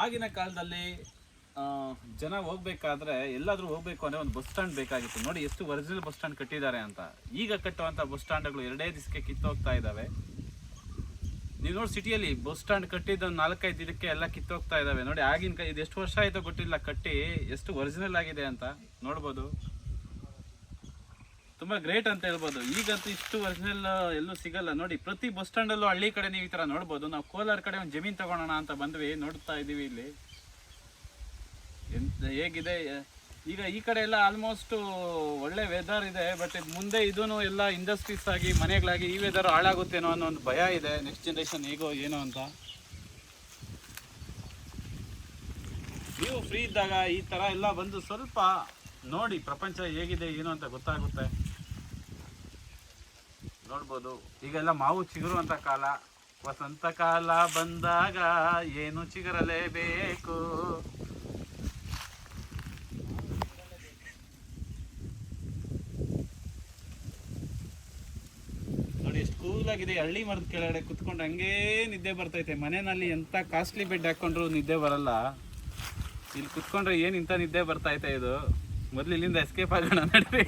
ಆಗಿನ ಕಾಲದಲ್ಲಿ ಜನ ಹೋಗ್ಬೇಕಾದ್ರೆ ಎಲ್ಲಾದ್ರೂ ಹೋಗ್ಬೇಕು ಅಂದ್ರೆ ಒಂದು ಬಸ್ ಸ್ಟ್ಯಾಂಡ್ ಬೇಕಾಗಿತ್ತು. ನೋಡಿ ಎಷ್ಟು ಒರಿಜಿನಲ್ ಬಸ್ ಸ್ಟ್ಯಾಂಡ್ ಕಟ್ಟಿದ್ದಾರೆ ಅಂತ. ಈಗ ಕಟ್ಟುವಂಥ ಬಸ್ ಸ್ಟ್ಯಾಂಡ್ಗಳು 2 ದಿವಸಕ್ಕೆ ಕಿತ್ತೋಗ್ತಾ ಇದ್ದಾವೆ. ನೀವು ನೋಡಿ ಸಿಟಿಯಲ್ಲಿ ಬಸ್ ಸ್ಟ್ಯಾಂಡ್ ಕಟ್ಟಿದ್ದು 4-5 ದಿನಕ್ಕೆ ಎಲ್ಲ ಕಿತ್ತೋಗ್ತಾ ಇದ್ದಾವೆ. ನೋಡಿ ಆಗಿನ ಇದು ಎಷ್ಟು ವರ್ಷ ಆಯಿತು ಗೊತ್ತಿಲ್ಲ ಕಟ್ಟಿ, ಎಷ್ಟು ಒರಿಜಿನಲ್ ಆಗಿದೆ ಅಂತ ನೋಡ್ಬೋದು. ತುಂಬ ಗ್ರೇಟ್ ಅಂತ ಹೇಳ್ಬೋದು. ಈಗಂತೂ ಇಷ್ಟು ಒರಿಜಿನಲ್ ಎಲ್ಲೂ ಸಿಗಲ್ಲ. ನೋಡಿ ಪ್ರತಿ ಬಸ್ ಸ್ಟ್ಯಾಂಡಲ್ಲೂ ಹಳ್ಳಿ ಕಡೆ ನೀವು ಈ ಥರ ನೋಡ್ಬೋದು. ನಾವು ಕೋಲಾರ ಕಡೆ ಒಂದು ಜಮೀನು ತಗೊಳ್ಳೋಣ ಅಂತ ಬಂದ್ವಿ, ನೋಡ್ತಾ ಇದ್ದೀವಿ ಇಲ್ಲಿ ಎಂತ ಹೇಗಿದೆ. ಈಗ ಈ ಕಡೆ ಎಲ್ಲ ಆಲ್ಮೋಸ್ಟ್ ಒಳ್ಳೆ ವೆದರ್ ಇದೆ, ಬಟ್ ಮುಂದೆ ಇದೂ ಎಲ್ಲ ಇಂಡಸ್ಟ್ರೀಸ್ ಆಗಿ ಮನೆಗಳಾಗಿ ಈ ವೆದರ್ ಹಾಳಾಗುತ್ತೇನೋ ಅನ್ನೋ ಒಂದು ಭಯ ಇದೆ. ನೆಕ್ಸ್ಟ್ ಜನ್ರೇಷನ್ ಹೇಗೋ ಏನೋ ಅಂತ. ನೀವು ಫ್ರೀ ಇದ್ದಾಗ ಈ ಥರ ಎಲ್ಲ ಬಂದು ಸ್ವಲ್ಪ ನೋಡಿ ಪ್ರಪಂಚ ಹೇಗಿದೆ ಏನು ಅಂತ ಗೊತ್ತಾಗುತ್ತೆ. ನೋಡ್ಬೋದು ಈಗೆಲ್ಲ ಮಾವು ಚಿಗುರುವಂಥ ಕಾಲ. ವಸಂತ ಕಾಲ ಬಂದಾಗ ಏನು ಚಿಗುರಲೇಬೇಕು. ನೋಡಿ ಎಷ್ಟು ಕೂಲ್ ಆಗಿದೆ. ಹಳ್ಳಿ ಮರದ ಕೆಳಗಡೆ ಕುತ್ಕೊಂಡು ಹಂಗೇ ನಿದ್ದೆ ಬರ್ತೈತೆ. ಮನೆಯಲ್ಲಿ ಎಂಥ ಕಾಸ್ಟ್ಲಿ ಬೆಡ್ ಹಾಕೊಂಡ್ರು ನಿದ್ದೆ ಬರಲ್ಲ. ಇಲ್ಲಿ ಕುತ್ಕೊಂಡ್ರೆ ಏನು ಇಂಥ ನಿದ್ದೆ ಬರ್ತೈತೆ ಇದು. ಮೊದಲು ಇಲ್ಲಿಂದ ಎಸ್ಕೇಪ್ ಆಗೋಣ ನಡ್ರಿ.